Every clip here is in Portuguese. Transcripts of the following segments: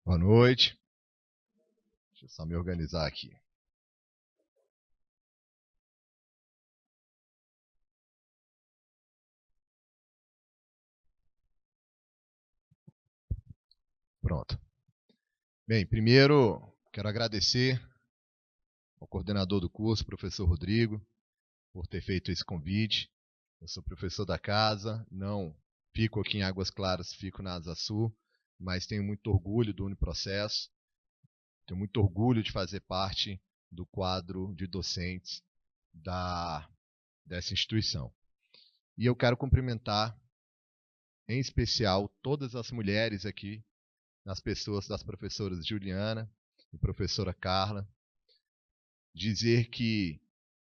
Boa noite. Deixa eu só me organizar aqui. Pronto. Bem, primeiro quero agradecer ao coordenador do curso, professor Rodrigo, por ter feito esse convite. Eu sou professor da casa, não fico aqui em Águas Claras, fico na Asa Sul, mas tenho muito orgulho do Uniprocesso, tenho muito orgulho de fazer parte do quadro de docentes dessa instituição. E eu quero cumprimentar, em especial, todas as mulheres aqui, nas pessoas das professoras Juliana e professora Carla, dizer que,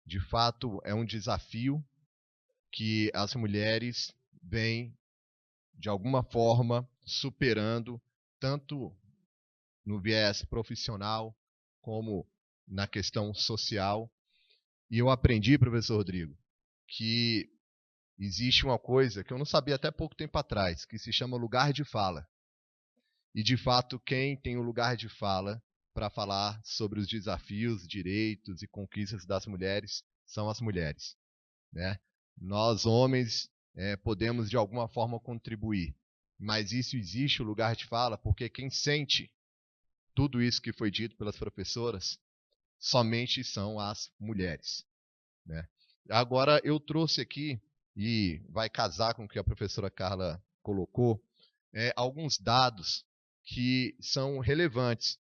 de fato, é um desafio que as mulheres vêm, de alguma forma, superando, tanto no viés profissional como na questão social. E eu aprendi, professor Rodrigo, que existe uma coisa que eu não sabia até pouco tempo atrás, que se chama lugar de fala. E, de fato, quem tem o lugar de fala para falar sobre os desafios, direitos e conquistas das mulheres são as mulheres, né? Nós, homens, podemos, de alguma forma, contribuir, mas isso existe o lugar de fala porque quem sente tudo isso que foi dito pelas professoras somente são as mulheres, né? Agora, eu trouxe aqui, e vai casar com o que a professora Carla colocou, alguns dados que são relevantes.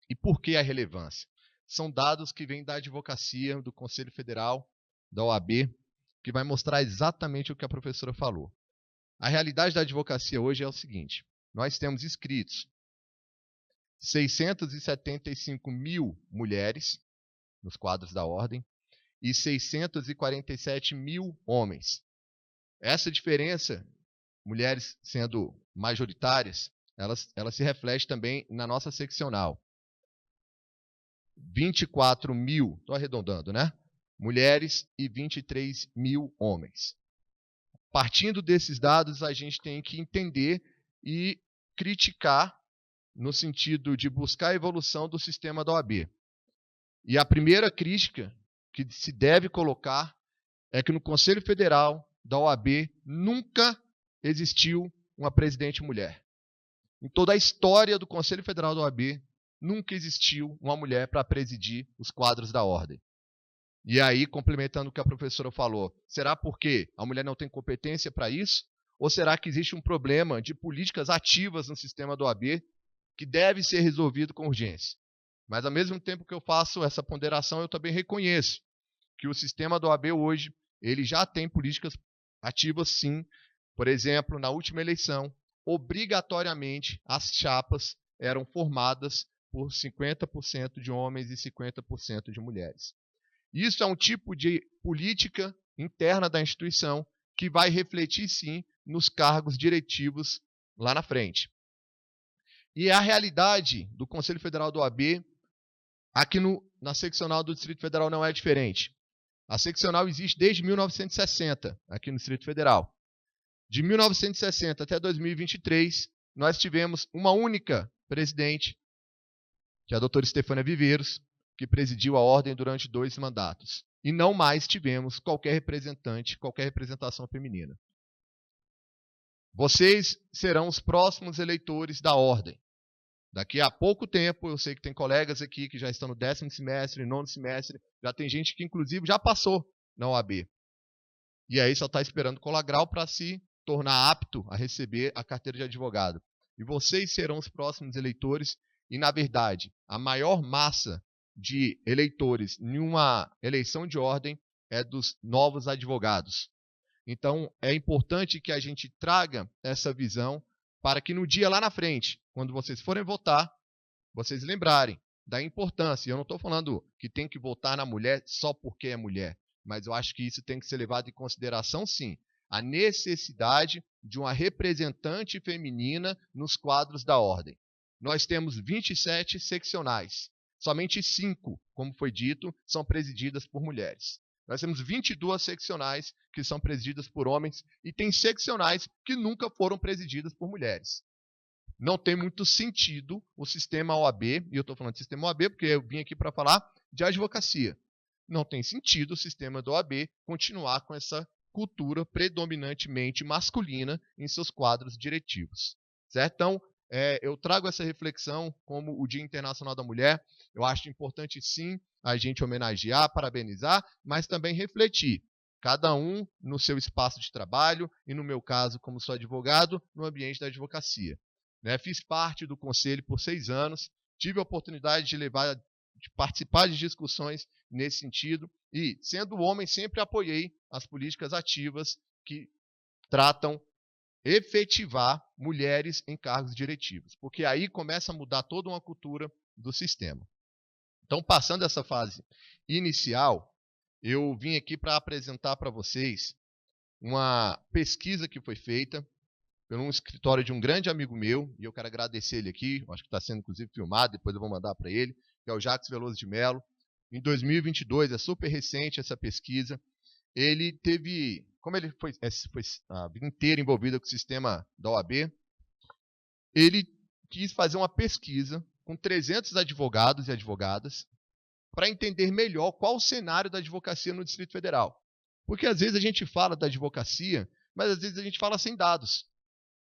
E por que a relevância? São dados que vêm da advocacia do Conselho Federal, da OAB, que vai mostrar exatamente o que a professora falou. A realidade da advocacia hoje é o seguinte: nós temos inscritos 675 mil mulheres nos quadros da ordem e 647 mil homens. Essa diferença, mulheres sendo majoritárias, ela se reflete também na nossa seccional. 24 mil, estou arredondando, né? Mulheres e 23 mil homens. Partindo desses dados, a gente tem que entender e criticar no sentido de buscar a evolução do sistema da OAB. E a primeira crítica que se deve colocar é que no Conselho Federal da OAB nunca existiu uma presidente mulher. Em toda a história do Conselho Federal da OAB, nunca existiu uma mulher para presidir os quadros da ordem. E aí, complementando o que a professora falou, será porque a mulher não tem competência para isso? Ou será que existe um problema de políticas ativas no sistema do OAB que deve ser resolvido com urgência? Mas, ao mesmo tempo que eu faço essa ponderação, eu também reconheço que o sistema do OAB hoje ele já tem políticas ativas, sim. Por exemplo, na última eleição, obrigatoriamente as chapas eram formadas por 50% de homens e 50% de mulheres. Isso é um tipo de política interna da instituição que vai refletir, sim, nos cargos diretivos lá na frente. E a realidade do Conselho Federal do OAB, aqui na seccional do Distrito Federal, não é diferente. A seccional existe desde 1960, aqui no Distrito Federal. De 1960 até 2023, nós tivemos uma única presidente, que é a doutora Estefânia Viveiros, que presidiu a ordem durante 2 mandatos. E não mais tivemos qualquer representante, qualquer representação feminina. Vocês serão os próximos eleitores da ordem. Daqui a pouco tempo, eu sei que tem colegas aqui que já estão no 10º semestre, 9º semestre, já tem gente que inclusive já passou na OAB. E aí só está esperando colar grau para se tornar apto a receber a carteira de advogado. E vocês serão os próximos eleitores e, na verdade, a maior massa de eleitores em uma eleição de ordem é dos novos advogados. Então, é importante que a gente traga essa visão para que no dia lá na frente, quando vocês forem votar, vocês lembrarem da importância. Eu não estou falando que tem que votar na mulher só porque é mulher, mas eu acho que isso tem que ser levado em consideração, sim. A necessidade de uma representante feminina nos quadros da ordem. Nós temos 27 seccionais. Somente 5, como foi dito, são presididas por mulheres. Nós temos 22 seccionais que são presididas por homens e tem seccionais que nunca foram presididas por mulheres. não tem muito sentido o sistema OAB, e eu estou falando de sistema OAB porque eu vim aqui para falar de advocacia. Não tem sentido o sistema da OAB continuar com essa cultura predominantemente masculina em seus quadros diretivos. Certo? Então, eu trago essa reflexão como o Dia Internacional da Mulher. Eu acho importante, sim, a gente homenagear, parabenizar, mas também refletir. Cada um no seu espaço de trabalho e, no meu caso, como sou advogado, no ambiente da advocacia. Fiz parte do conselho por 6 anos, tive a oportunidade de participar de discussões nesse sentido e, sendo homem, sempre apoiei as políticas ativas que tratam efetivar mulheres em cargos diretivos, porque aí começa a mudar toda uma cultura do sistema. Então, passando essa fase inicial, eu vim aqui para apresentar para vocês uma pesquisa que foi feita por um escritório de um grande amigo meu, e eu quero agradecer ele aqui, acho que está sendo inclusive filmado, depois eu vou mandar para ele, que é o Jacques Veloso de Mello. Em 2022, é super recente essa pesquisa, ele teve, como ele foi a vida inteira envolvido com o sistema da OAB, ele quis fazer uma pesquisa com 300 advogados e advogadas para entender melhor qual o cenário da advocacia no Distrito Federal. Porque às vezes a gente fala da advocacia, mas às vezes a gente fala sem dados.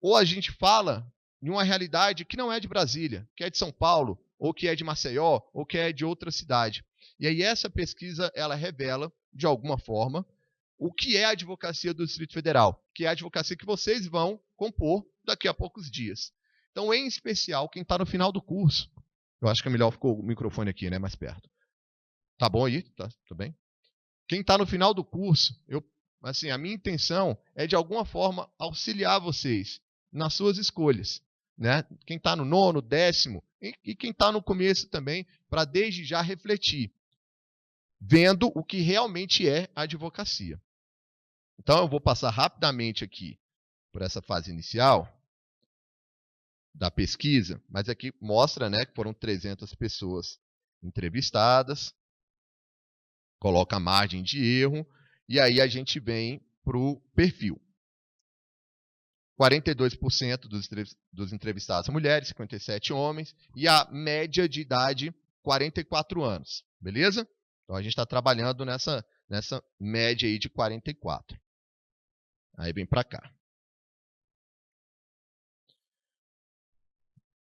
Ou a gente fala em uma realidade que não é de Brasília, que é de São Paulo, ou que é de Maceió, ou que é de outra cidade. E aí essa pesquisa, ela revela, de alguma forma, o que é a advocacia do Distrito Federal, que é a advocacia que vocês vão compor daqui a poucos dias. Então, em especial, quem está no final do curso, eu acho que é melhor ficou o microfone aqui, né, mais perto. Tá bom aí? Tá bem? Quem está no final do curso, a minha intenção é, de alguma forma, auxiliar vocês nas suas escolhas. Quem está no 9º, 10º, e quem está no começo também, para desde já refletir, vendo o que realmente é a advocacia. Então, eu vou passar rapidamente aqui por essa fase inicial da pesquisa, mas aqui mostra, que foram 300 pessoas entrevistadas, coloca a margem de erro, e aí a gente vem para o perfil. 42% dos entrevistados mulheres, 57 homens, e a média de idade, 44 anos. Beleza? Então, a gente está trabalhando nessa média aí de 44. Aí vem para cá.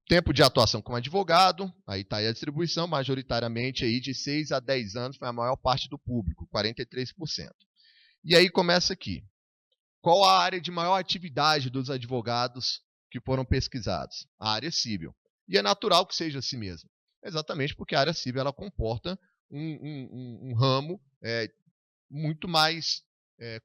Tempo de atuação como advogado, aí está aí a distribuição, majoritariamente aí de 6 a 10 anos foi a maior parte do público, 43%. E aí começa aqui. Qual a área de maior atividade dos advogados que foram pesquisados? A área civil. E é natural que seja assim mesmo. Exatamente porque a área civil ela comporta um ramo muito mais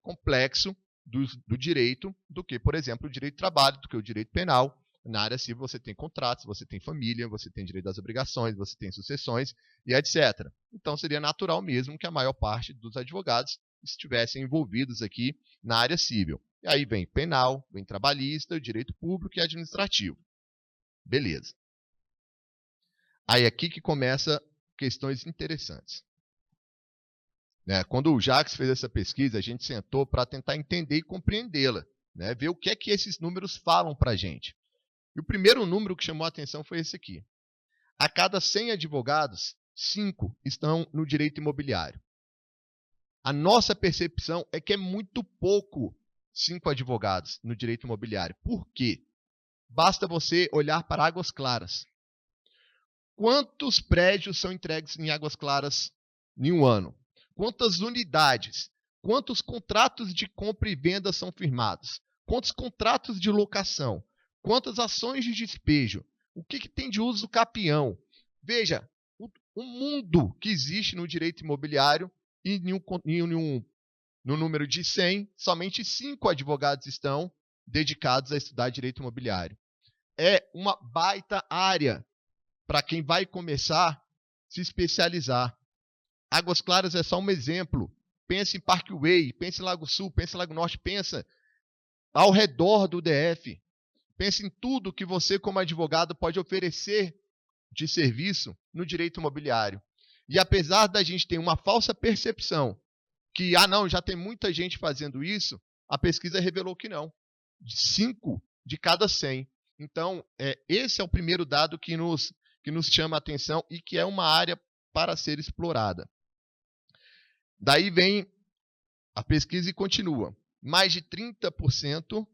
complexo do direito do que, por exemplo, o direito do trabalho, do que o direito penal. Na área civil você tem contratos, você tem família, você tem direito das obrigações, você tem sucessões e etc. Então seria natural mesmo que a maior parte dos advogados estivessem envolvidos aqui na área civil. E aí vem penal, vem trabalhista, direito público e administrativo. Beleza. Aí aqui que começa questões interessantes. Quando o Jacques fez essa pesquisa, a gente sentou para tentar entender e compreendê-la, ver o que é que esses números falam para a gente. E o primeiro número que chamou a atenção foi esse aqui. A cada 100 advogados, 5 estão no direito imobiliário. A nossa percepção é que é muito pouco 5 advogados no direito imobiliário. Por quê? Basta você olhar para Águas Claras. Quantos prédios são entregues em Águas Claras em um ano? Quantas unidades? Quantos contratos de compra e venda são firmados? Quantos contratos de locação? Quantas ações de despejo? O que tem de uso capião? Veja, o mundo que existe no direito imobiliário e no número de 100, somente 5 advogados estão dedicados a estudar direito imobiliário. É uma baita área para quem vai começar a se especializar. Águas Claras é só um exemplo. Pensa em Parkway, pensa em Lago Sul, pensa em Lago Norte, pensa ao redor do DF. Pense em tudo que você, como advogado, pode oferecer de serviço no direito imobiliário. E apesar da gente ter uma falsa percepção que, não, já tem muita gente fazendo isso, a pesquisa revelou que não. 5 de cada 100. Então, esse é o primeiro dado que nos chama a atenção e que é uma área para ser explorada. Daí vem a pesquisa e continua. Mais de 30%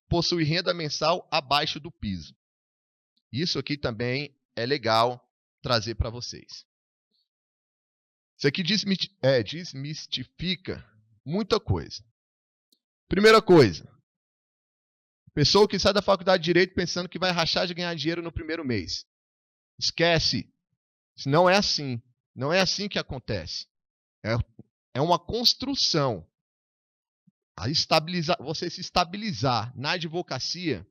possui renda mensal abaixo do piso. Isso aqui também é legal trazer para vocês. Isso aqui desmistifica muita coisa. Primeira coisa, pessoa que sai da faculdade de Direito pensando que vai rachar de ganhar dinheiro no primeiro mês. Esquece. Isso não é assim. Não é assim que acontece. É uma construção. Você se estabilizar na advocacia,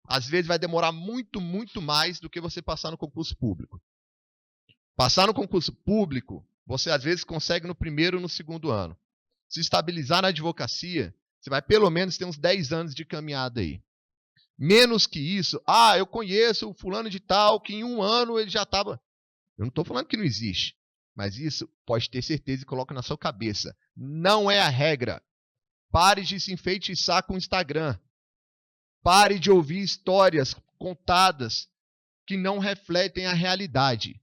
às vezes vai demorar muito, muito mais do que você passar no concurso público. Passar no concurso público, você às vezes consegue no primeiro ou no segundo ano. Se estabilizar na advocacia, você vai pelo menos ter uns 10 anos de caminhada aí. Menos que isso, eu conheço o fulano de tal que em 1 ano ele já estava... Eu não estou falando que não existe, mas isso pode ter certeza e coloca na sua cabeça. Não é a regra. Pare de se enfeitiçar com o Instagram. Pare de ouvir histórias contadas que não refletem a realidade.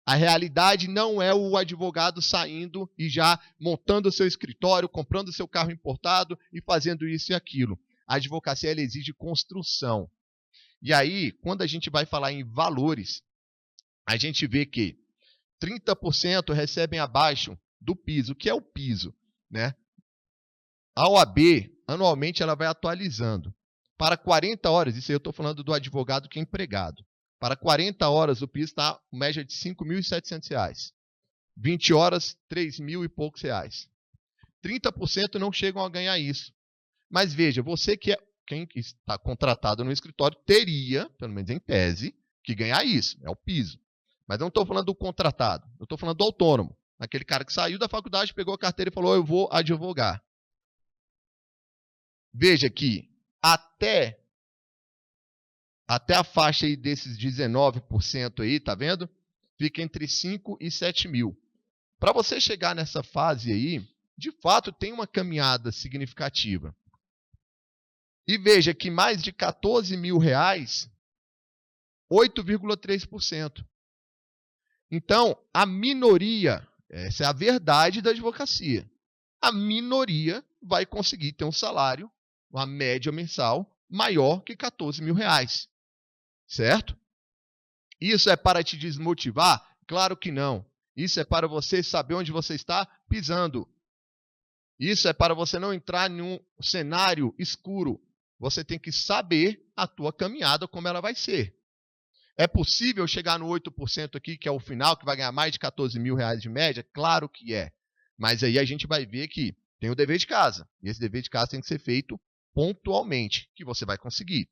A realidade não é o advogado saindo e já montando o seu escritório, comprando o seu carro importado e fazendo isso e aquilo. A advocacia ela exige construção. E aí, quando a gente vai falar em valores, a gente vê que 30% recebem abaixo do piso. O que é o piso? Né? A OAB, anualmente, ela vai atualizando. Para 40 horas, isso aí eu estou falando do advogado que é empregado. Para 40 horas, o piso está em média de R$ 5.700. 20 horas, R$ 3.000 e poucos reais. 30% não chegam a ganhar isso. Mas veja, você quem está contratado no escritório teria, pelo menos em tese, que ganhar isso. É o piso. Mas não estou falando do contratado. Eu estou falando do autônomo. Aquele cara que saiu da faculdade, pegou a carteira e falou, eu vou advogar. Veja que até a faixa aí desses 19% aí, tá vendo? Fica entre 5 e 7 mil. Para você chegar nessa fase aí, de fato tem uma caminhada significativa. E veja que mais de 14 mil reais, 8,3%. Então, a minoria, essa é a verdade da advocacia, a minoria vai conseguir ter um salário, uma média mensal, maior que 14 mil reais. Certo? Isso é para te desmotivar? Claro que não. Isso é para você saber onde você está pisando. Isso é para você não entrar em um cenário escuro. Você tem que saber a tua caminhada, como ela vai ser. É possível chegar no 8% aqui, que é o final, que vai ganhar mais de 14 mil reais de média? Claro que é. Mas aí a gente vai ver que tem o dever de casa. E esse dever de casa tem que ser feito pontualmente, que você vai conseguir.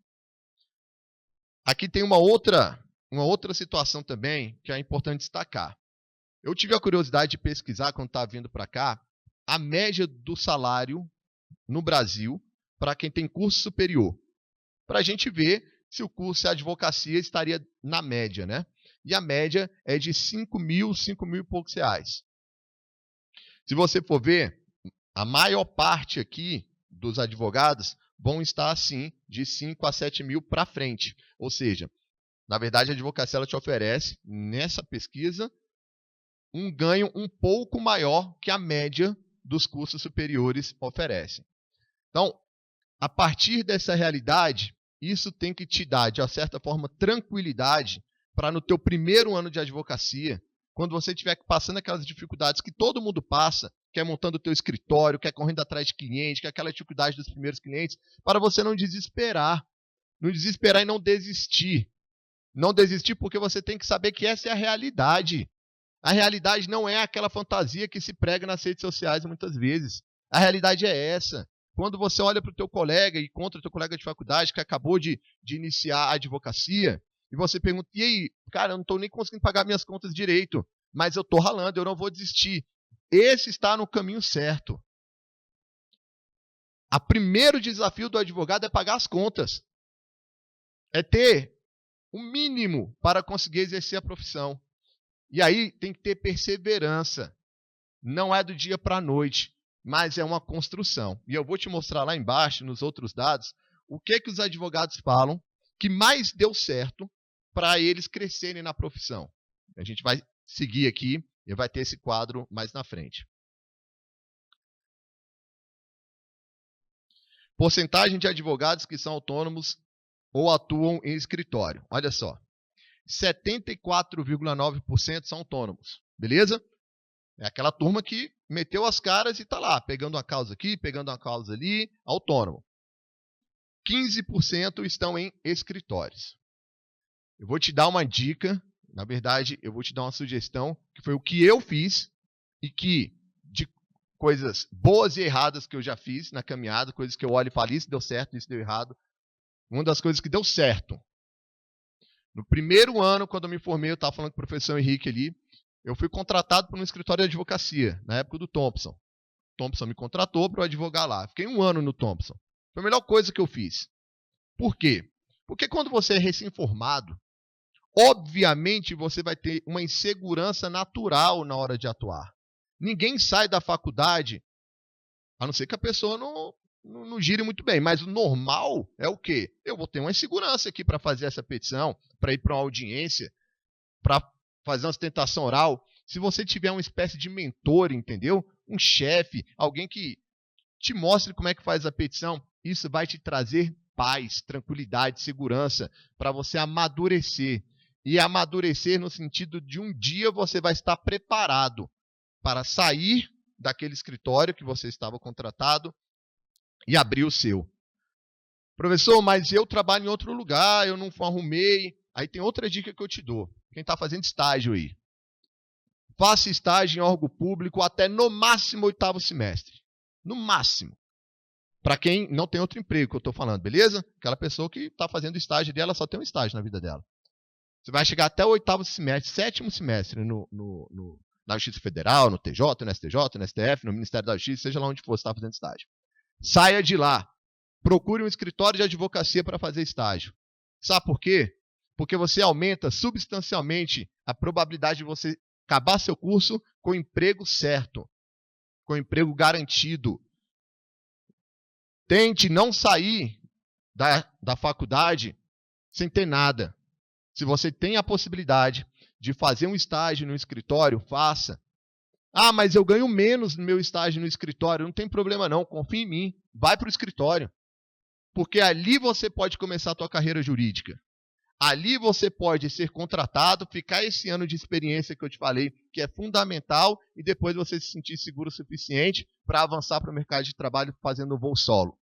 Aqui tem uma outra situação também que é importante destacar. Eu tive a curiosidade de pesquisar, quando estava vindo para cá, a média do salário no Brasil para quem tem curso superior. Para a gente ver se o curso de advocacia estaria na média, né? E a média é de 5 mil e poucos reais. Se você for ver, a maior parte aqui dos advogados vão estar, assim, de 5 a 7 mil para frente. Ou seja, na verdade, a advocacia ela te oferece, nessa pesquisa, um ganho um pouco maior que a média dos cursos superiores oferecem. Então, a partir dessa realidade, isso tem que te dar, de uma certa forma, tranquilidade para no teu primeiro ano de advocacia, quando você estiver passando aquelas dificuldades que todo mundo passa, que é montando o teu escritório, que é correndo atrás de cliente, que é aquela dificuldade dos primeiros clientes, para você não desesperar. Não desesperar e não desistir. Não desistir porque você tem que saber que essa é a realidade. A realidade não é aquela fantasia que se prega nas redes sociais muitas vezes. A realidade é essa. Quando você olha para o teu colega e encontra o teu colega de faculdade que acabou de iniciar a advocacia, e você pergunta, e aí, cara, eu não estou nem conseguindo pagar minhas contas direito, mas eu estou ralando, eu não vou desistir. Esse está no caminho certo. O primeiro desafio do advogado é pagar as contas. É ter o mínimo para conseguir exercer a profissão. E aí tem que ter perseverança. Não é do dia para a noite, mas é uma construção. E eu vou te mostrar lá embaixo, nos outros dados, o que os advogados falam que mais deu certo para eles crescerem na profissão. A gente vai seguir aqui e vai ter esse quadro mais na frente. Porcentagem de advogados que são autônomos ou atuam em escritório. Olha só. 74,9% são autônomos. Beleza? É aquela turma que meteu as caras e está lá, pegando uma causa aqui, pegando uma causa ali, autônomo. 15% estão em escritórios. Eu vou te dar uma dica, na verdade, eu vou te dar uma sugestão, que foi o que eu fiz e que, de coisas boas e erradas que eu já fiz na caminhada, coisas que eu olho e falo, isso deu certo, isso deu errado. Uma das coisas que deu certo. No primeiro ano, quando eu me formei, eu estava falando com o professor Henrique ali, eu fui contratado por um escritório de advocacia, na época do Thompson. O Thompson me contratou para eu advogar lá. Fiquei 1 ano no Thompson. Foi a melhor coisa que eu fiz. Por quê? Porque quando você é recém-formado, obviamente você vai ter uma insegurança natural na hora de atuar. Ninguém sai da faculdade, a não ser que a pessoa não gire muito bem. Mas o normal é o quê? Eu vou ter uma insegurança aqui para fazer essa petição, para ir para uma audiência, para fazer uma sustentação oral. Se você tiver uma espécie de mentor, entendeu? Um chefe, alguém que te mostre como é que faz a petição, isso vai te trazer paz, tranquilidade, segurança, para você amadurecer. E amadurecer no sentido de um dia você vai estar preparado para sair daquele escritório que você estava contratado e abrir o seu. Professor, mas eu trabalho em outro lugar, eu não arrumei. Aí tem outra dica que eu te dou. Quem está fazendo estágio aí. Faça estágio em órgão público até no máximo 8º semestre. No máximo. Para quem não tem outro emprego que eu estou falando, beleza? Aquela pessoa que está fazendo estágio dela só tem um estágio na vida dela. Você vai chegar até o 8º semestre, 7º semestre na Justiça Federal, no TJ, no STJ, no STF, no Ministério da Justiça, seja lá onde for, você está fazendo estágio. Saia de lá. Procure um escritório de advocacia para fazer estágio. Sabe por quê? Porque você aumenta substancialmente a probabilidade de você acabar seu curso com o emprego certo, com o emprego garantido. Tente não sair da faculdade sem ter nada. Se você tem a possibilidade de fazer um estágio no escritório, faça. Ah, mas eu ganho menos no meu estágio no escritório. Não tem problema não, confia em mim. Vai para o escritório. Porque ali você pode começar a tua carreira jurídica. Ali você pode ser contratado, ficar esse ano de experiência que eu te falei, que é fundamental, e depois você se sentir seguro o suficiente para avançar para o mercado de trabalho fazendo um voo solo.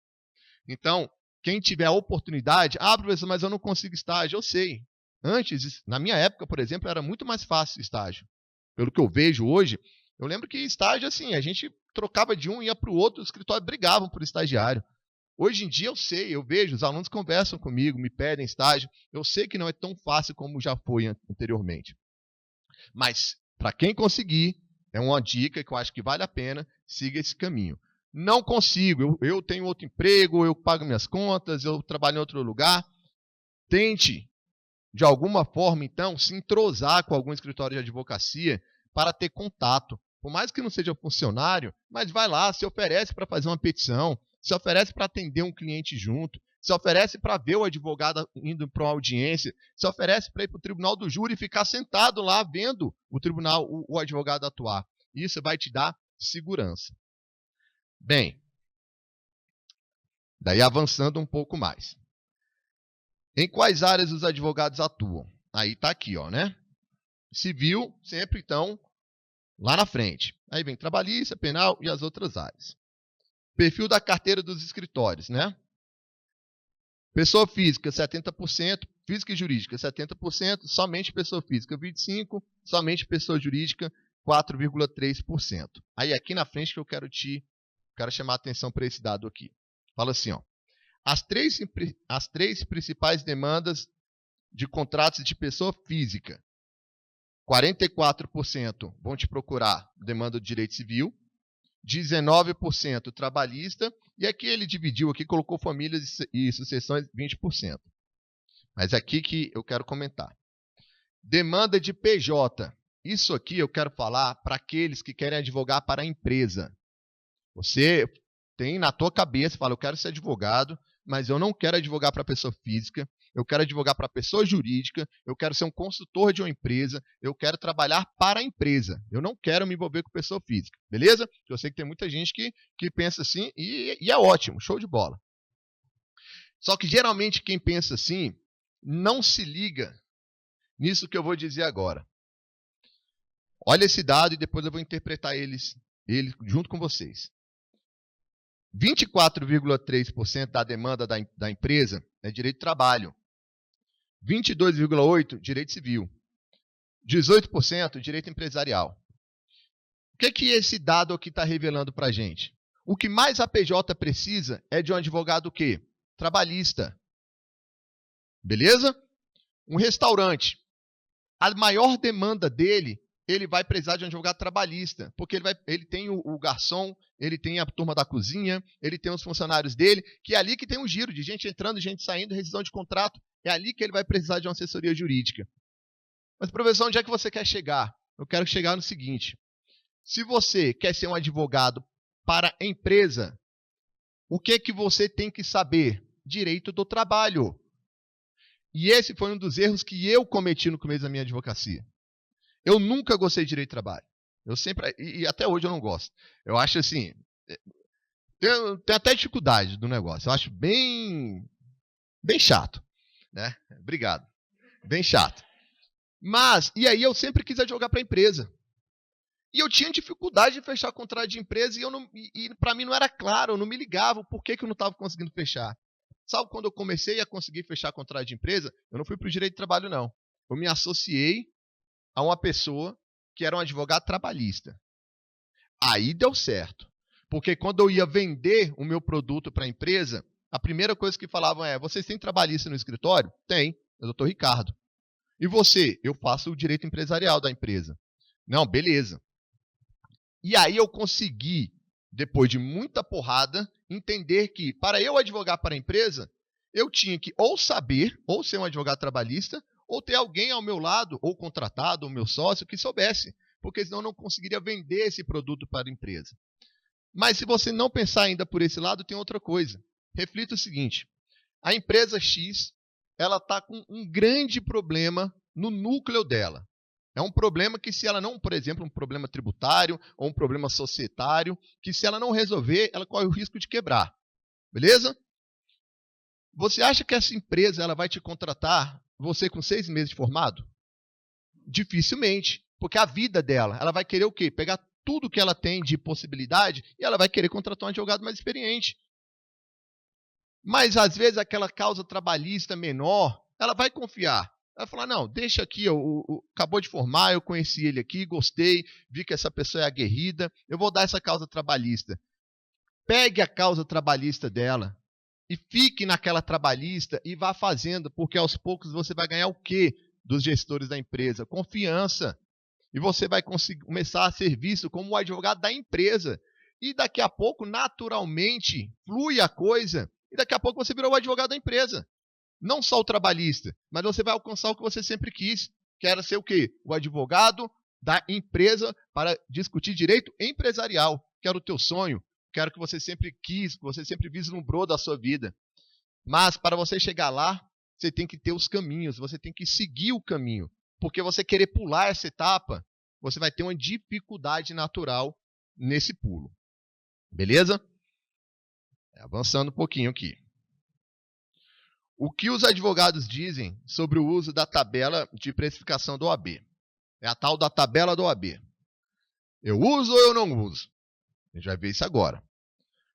Então, quem tiver a oportunidade, professor, mas eu não consigo estágio, eu sei. Antes, na minha época, por exemplo, era muito mais fácil o estágio. Pelo que eu vejo hoje, eu lembro que estágio, assim, a gente trocava de um, ia para o outro, os escritórios brigavam por estagiário. Hoje em dia eu sei, eu vejo, os alunos conversam comigo, me pedem estágio. Eu sei que não é tão fácil como já foi anteriormente. Mas, para quem conseguir, é uma dica que eu acho que vale a pena, siga esse caminho. Não consigo, eu tenho outro emprego, eu pago minhas contas, eu trabalho em outro lugar. Tente, de alguma forma, então, se entrosar com algum escritório de advocacia para ter contato. Por mais que não seja funcionário, mas vai lá, se oferece para fazer uma petição, se oferece para atender um cliente junto, se oferece para ver o advogado indo para uma audiência, se oferece para ir para o tribunal do júri e ficar sentado lá vendo o tribunal, o advogado atuar. Isso vai te dar segurança. Bem, daí avançando um pouco mais. Em quais áreas os advogados atuam? Aí está aqui, ó, né? Civil, sempre então, lá na frente. Aí vem trabalhista, penal e as outras áreas. Perfil da carteira dos escritórios, né? Pessoa física, 70%. Física e jurídica, 70%. Somente pessoa física, 25%. Somente pessoa jurídica, 4,3%. Aí aqui na frente que eu quero chamar a atenção para esse dado aqui. Fala assim, ó. As três principais demandas de contratos de pessoa física. 44% vão te procurar demanda de direito civil. 19% trabalhista, e aqui ele dividiu, aqui colocou famílias e sucessões 20%. Mas aqui que eu quero comentar. Demanda de PJ. Isso aqui eu quero falar para aqueles que querem advogar para a empresa. Você tem na tua cabeça, fala, eu quero ser advogado, mas eu não quero advogar para pessoa física, eu quero advogar para pessoa jurídica, eu quero ser um consultor de uma empresa, eu quero trabalhar para a empresa. Eu não quero me envolver com pessoa física, beleza? Eu sei que tem muita gente que pensa assim e é ótimo, show de bola. Só que geralmente quem pensa assim não se liga nisso que eu vou dizer agora. Olha esse dado e depois eu vou interpretar ele junto com vocês. 24,3% da demanda da empresa é direito de trabalho. 22,8% direito civil. 18% direito empresarial. O que esse dado aqui está revelando para a gente? O que mais a PJ precisa é de um advogado o quê? Trabalhista. Beleza? Um restaurante. A maior demanda dele, ele vai precisar de um advogado trabalhista, porque ele tem o garçom, ele tem a turma da cozinha, ele tem os funcionários dele, que é ali que tem um giro de gente entrando, gente saindo, rescisão de contrato. É ali que ele vai precisar de uma assessoria jurídica. Mas, professor, onde é que você quer chegar? Eu quero chegar no seguinte. Se você quer ser um advogado para a empresa, o que você tem que saber? Direito do trabalho. E esse foi um dos erros que eu cometi no começo da minha advocacia. Eu nunca gostei de direito de trabalho. Eu sempre, e até hoje eu não gosto. Eu acho assim, tenho até dificuldade do negócio. Eu acho bem chato, né? Obrigado. Bem chato. Mas, e aí eu sempre quis advogar para a empresa. E eu tinha dificuldade de fechar contrato de empresa e para mim não era claro, eu não me ligava por que eu não estava conseguindo fechar. Sabe quando eu comecei a conseguir fechar contrato de empresa? Eu não fui para o direito de trabalho, não. Eu me associei a uma pessoa que era um advogado trabalhista. Aí deu certo. Porque quando eu ia vender o meu produto para a empresa, a primeira coisa que falavam é: vocês têm trabalhista no escritório? Tem, é o doutor Ricardo. E você? Eu faço o direito empresarial da empresa. Não, beleza. E aí eu consegui, depois de muita porrada, entender que para eu advogar para a empresa, eu tinha que ou saber, ou ser um advogado trabalhista, ou ter alguém ao meu lado, ou contratado, ou meu sócio, que soubesse. Porque senão eu não conseguiria vender esse produto para a empresa. Mas se você não pensar ainda por esse lado, tem outra coisa. Reflita o seguinte. A empresa X, ela está com um grande problema no núcleo dela. É um problema que se ela não, por exemplo, um problema tributário ou um problema societário, que se ela não resolver, ela corre o risco de quebrar. Beleza? Você acha que essa empresa ela vai te contratar você com 6 meses de formado? Dificilmente. Porque a vida dela, ela vai querer o quê? Pegar tudo que ela tem de possibilidade e ela vai querer contratar um advogado mais experiente. Mas, às vezes, aquela causa trabalhista menor, ela vai confiar. Ela vai falar, não, deixa aqui, acabou de formar, eu conheci ele aqui, gostei, vi que essa pessoa é aguerrida, eu vou dar essa causa trabalhista. Pegue a causa trabalhista dela e fique naquela trabalhista e vá fazendo, porque aos poucos você vai ganhar o quê dos gestores da empresa? Confiança. E você vai começar a ser visto como o advogado da empresa. E daqui a pouco, naturalmente, flui a coisa, e daqui a pouco você virou o advogado da empresa. Não só o trabalhista, mas você vai alcançar o que você sempre quis, que era ser o quê? O advogado da empresa para discutir direito empresarial, que era o teu sonho, que era o que você sempre quis, que você sempre vislumbrou da sua vida. Mas para você chegar lá, você tem que ter os caminhos, você tem que seguir o caminho. Porque você querer pular essa etapa, você vai ter uma dificuldade natural nesse pulo. Beleza? Avançando um pouquinho aqui. O que os advogados dizem sobre o uso da tabela de precificação do OAB? É a tal da tabela do OAB. Eu uso ou eu não uso? A gente vai ver isso agora.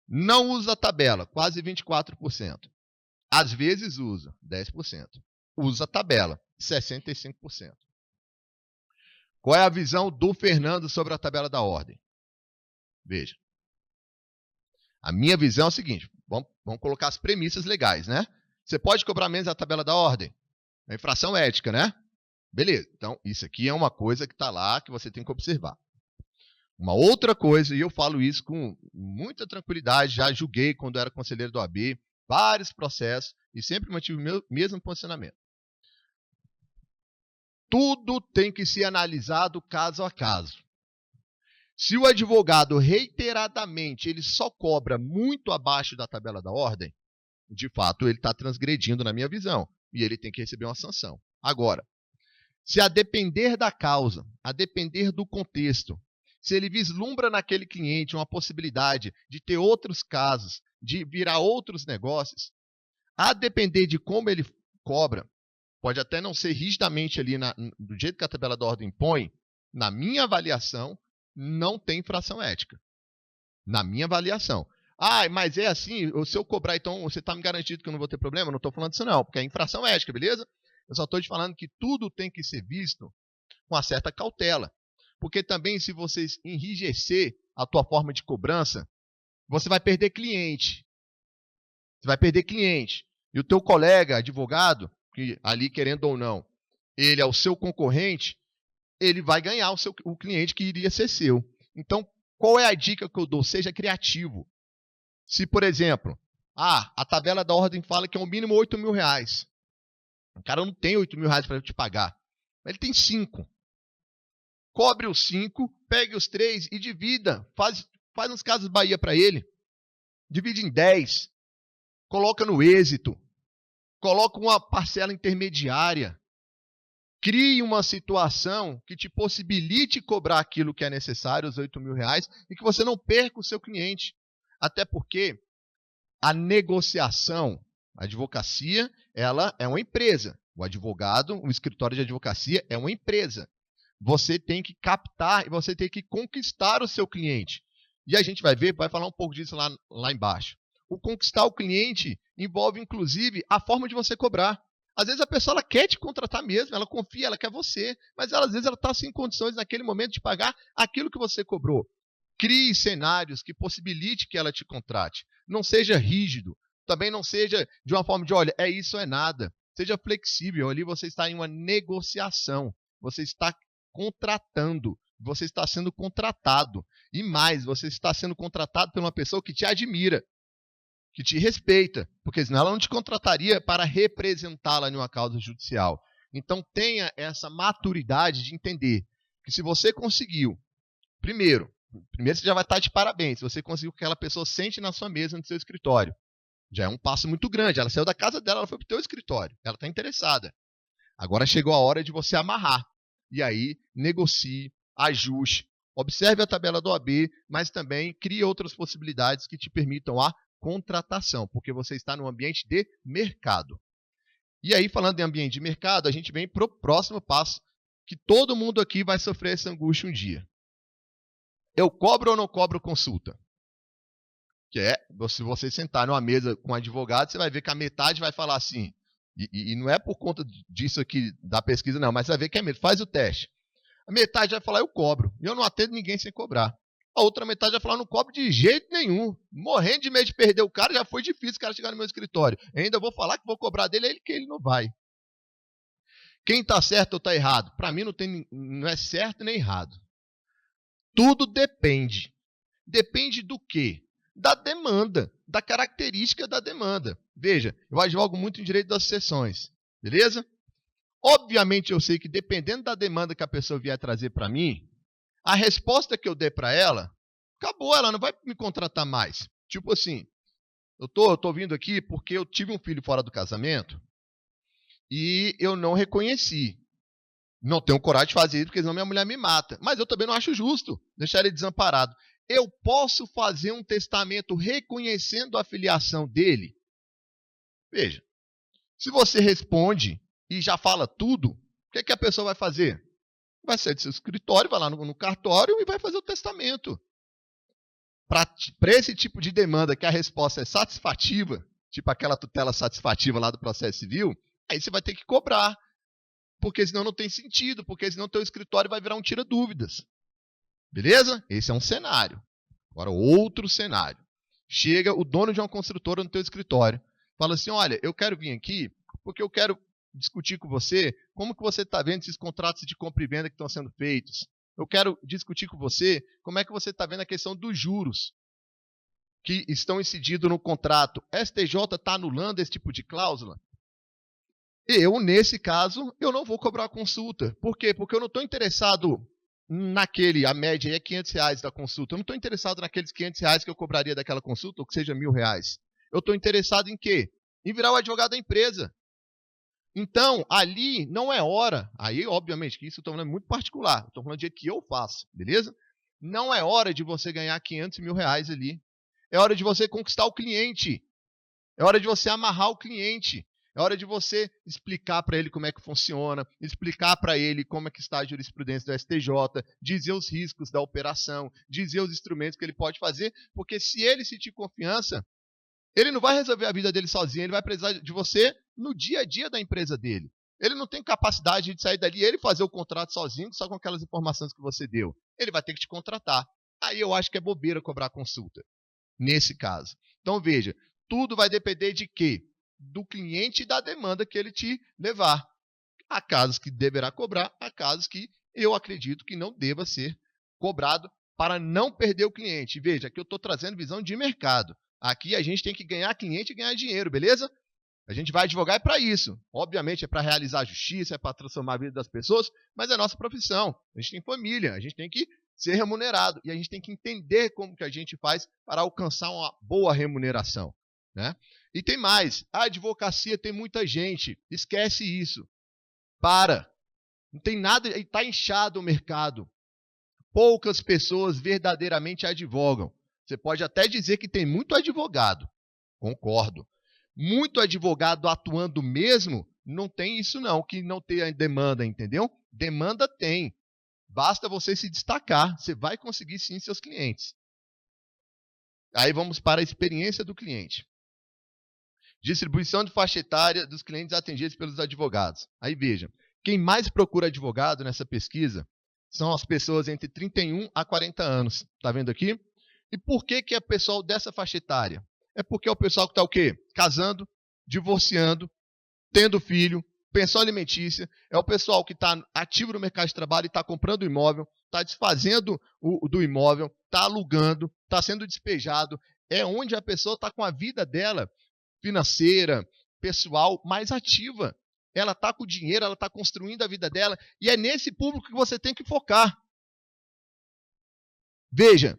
Não usa a tabela, quase 24%. Às vezes usa, 10%. Usa a tabela, 65%. Qual é a visão do Fernando sobre a tabela da ordem? Veja. A minha visão é o seguinte, vamos colocar as premissas legais, né? Você pode cobrar menos a tabela da ordem? É infração ética, né? Beleza. Então, isso aqui é uma coisa que está lá, que você tem que observar. Uma outra coisa, e eu falo isso com muita tranquilidade, já julguei quando era conselheiro do OAB, vários processos, e sempre mantive o meu mesmo posicionamento. Tudo tem que ser analisado caso a caso. Se o advogado reiteradamente ele só cobra muito abaixo da tabela da ordem, de fato ele está transgredindo na minha visão. e ele tem que receber uma sanção. Agora, se a depender da causa, a depender do contexto, se ele vislumbra naquele cliente uma possibilidade de ter outros casos, de virar outros negócios, a depender de como ele cobra, pode até não ser rigidamente ali do jeito que a tabela da ordem põe, na minha avaliação, não tem infração ética. Na minha avaliação. Ah, mas é assim, se eu cobrar, então você está me garantindo que eu não vou ter problema? Eu não estou falando disso não, porque é infração ética, beleza? Eu só estou te falando que tudo tem que ser visto com uma certa cautela. Porque também, se você enrijecer a tua forma de cobrança, você vai perder cliente. Você vai perder cliente. E o teu colega, advogado, que ali, querendo ou não, ele é o seu concorrente, ele vai ganhar o cliente que iria ser seu. Então, qual é a dica que eu dou? Seja criativo. Se, por exemplo, a tabela da ordem fala que é o mínimo R$8.000. O cara não tem R$8.000 para te pagar. Ele tem 5. Cobre os 5, pegue os 3 e divida. Faz uns Casas Bahia para ele. Divide em 10. Coloca no êxito. Coloca uma parcela intermediária. Crie uma situação que te possibilite cobrar aquilo que é necessário, os R$8.000, e que você não perca o seu cliente. Até porque a negociação, a advocacia, ela é uma empresa. O advogado, o escritório de advocacia é uma empresa. Você tem que captar e você tem que conquistar o seu cliente. E a gente vai falar um pouco disso lá embaixo. O conquistar o cliente envolve, inclusive, a forma de você cobrar. Às vezes a pessoa ela quer te contratar mesmo, ela confia, ela quer você, mas às vezes ela está sem condições naquele momento de pagar aquilo que você cobrou. Crie cenários que possibilite que ela te contrate. Não seja rígido. Também não seja de uma forma de, olha, é isso ou é nada. Seja flexível. Ali você está em uma negociação. Você está contratando. Você está sendo contratado. E mais, você está sendo contratado por uma pessoa que te admira, que te respeita. Porque senão ela não te contrataria para representá-la em uma causa judicial. Então tenha essa maturidade de entender que se você conseguiu, primeiro você já vai estar de parabéns. Se você conseguiu que aquela pessoa sente na sua mesa, no seu escritório. Já é um passo muito grande. Ela saiu da casa dela, ela foi para o teu escritório. Ela está interessada. Agora chegou a hora de você amarrar. E aí, negocie, ajuste, observe a tabela do OAB, mas também crie outras possibilidades que te permitam a contratação, porque você está no ambiente de mercado. E aí, falando em ambiente de mercado, a gente vem para o próximo passo, que todo mundo aqui vai sofrer essa angústia um dia. Eu cobro ou não cobro consulta? Que é, se você sentar numa mesa com um advogado, você vai ver que a metade vai falar assim, e não é por conta disso aqui da pesquisa não, mas você vai ver que é mesmo, faz o teste. A metade vai falar, eu cobro, e eu não atendo ninguém sem cobrar. A outra metade vai falar, não cobro de jeito nenhum. Morrendo de medo de perder o cara, já foi difícil o cara chegar no meu escritório. Eu ainda vou falar que vou cobrar dele, que ele não vai. Quem está certo ou está errado? Para mim não é certo nem errado. Tudo depende. Depende do quê? Da demanda, da característica da demanda. Veja, eu advogo muito em direito das sucessões, beleza? Obviamente eu sei que dependendo da demanda que a pessoa vier trazer para mim, a resposta que eu der para ela, acabou, ela não vai me contratar mais. Tipo assim, eu tô vindo aqui porque eu tive um filho fora do casamento e eu não reconheci. Não tenho coragem de fazer isso, porque senão minha mulher me mata. Mas eu também não acho justo deixar ele desamparado. Eu posso fazer um testamento reconhecendo a filiação dele? Veja, se você responde e já fala tudo, o que a pessoa vai fazer? Vai sair do seu escritório, vai lá no cartório e vai fazer o testamento. Para esse tipo de demanda que a resposta é satisfativa, tipo aquela tutela satisfativa lá do processo civil, aí você vai ter que cobrar. Porque senão não tem sentido, porque senão teu escritório vai virar um tira-dúvidas. Beleza? Esse é um cenário. Agora, outro cenário. Chega o dono de uma construtora no teu escritório, fala assim, olha, eu quero vir aqui porque eu quero discutir com você como que você está vendo esses contratos de compra e venda que estão sendo feitos. Eu quero discutir com você como é que você está vendo a questão dos juros que estão incididos no contrato. STJ está anulando esse tipo de cláusula? Eu, nesse caso, eu não vou cobrar a consulta. Por quê? Porque eu não estou interessado a média é R$500 da consulta. Eu não estou interessado naqueles R$500 que eu cobraria daquela consulta, ou que seja R$1.000. Eu estou interessado em quê? Em virar o advogado da empresa. Então, ali não é hora, aí obviamente que isso eu estou falando muito particular, estou falando do jeito que eu faço, beleza? Não é hora de você ganhar 500 mil reais ali. É hora de você conquistar o cliente. É hora de você amarrar o cliente. É hora de você explicar para ele como é que funciona, explicar para ele como é que está a jurisprudência do STJ, dizer os riscos da operação, dizer os instrumentos que ele pode fazer, porque se ele sentir confiança, ele não vai resolver a vida dele sozinho, ele vai precisar de você no dia a dia da empresa dele. Ele não tem capacidade de sair dali e ele fazer o contrato sozinho, só com aquelas informações que você deu. Ele vai ter que te contratar. Aí eu acho que é bobeira cobrar consulta, nesse caso. Então veja, tudo vai depender de quê? Do cliente e da demanda que ele te levar. Há casos que deverá cobrar, há casos que eu acredito que não deva ser cobrado para não perder o cliente. Veja, que eu estou trazendo visão de mercado. Aqui a gente tem que ganhar cliente e ganhar dinheiro, beleza? A gente vai advogar para isso. Obviamente é para realizar a justiça, é para transformar a vida das pessoas, mas é nossa profissão. A gente tem família, a gente tem que ser remunerado e a gente tem que entender como que a gente faz para alcançar uma boa remuneração, né? E tem mais, a advocacia tem muita gente, esquece isso. Para. Não tem nada, está inchado o mercado. Poucas pessoas verdadeiramente advogam. Você pode até dizer que tem muito advogado. Concordo. Muito advogado atuando mesmo, não tem isso não, que não tem demanda, entendeu? Demanda tem. Basta você se destacar. Você vai conseguir sim seus clientes. Aí vamos para a experiência do cliente. Distribuição de faixa etária dos clientes atendidos pelos advogados. Aí veja, quem mais procura advogado nessa pesquisa são as pessoas entre 31 a 40 anos. Está vendo aqui? E por que é pessoal dessa faixa etária? É porque é o pessoal que está o quê? Casando, divorciando, tendo filho, pensão alimentícia. É o pessoal que está ativo no mercado de trabalho e está comprando imóvel, está desfazendo do imóvel, está alugando, está sendo despejado. É onde a pessoa está com a vida dela financeira, pessoal, mais ativa. Ela está com dinheiro, ela está construindo a vida dela. E é nesse público que você tem que focar. Veja,